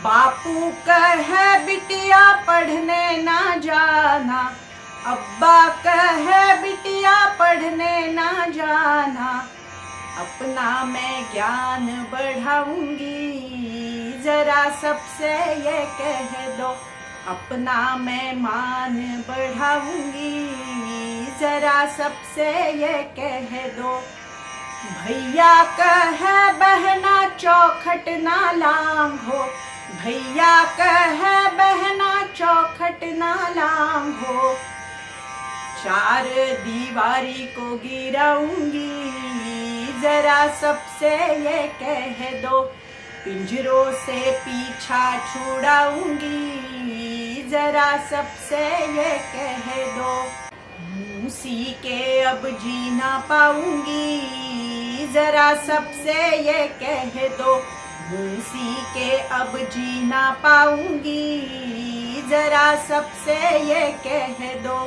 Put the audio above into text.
बापू कहे बिटिया पढ़ने ना जाना, अब्बा कहे बिटिया पढ़ने ना जाना, अपना मैं ज्ञान बढ़ाऊंगी, जरा सबसे ये कह दो, अपना मैं मान बढ़ाऊंगी, जरा सबसे ये कह दो। भैया कहे बहना चौखट ना लांघो, भैया कहे बहना चौखट ना लांघो, चार दीवारी को गिराऊंगी, जरा सबसे ये कह दो, पिंजरों से पीछा छुड़ाऊंगी, जरा सबसे ये कह दो। मूसी के अब जी ना पाऊंगी, जरा सबसे ये कह दो, मूसी के अब जी ना पाऊंगी, जरा सबसे ये कह दो।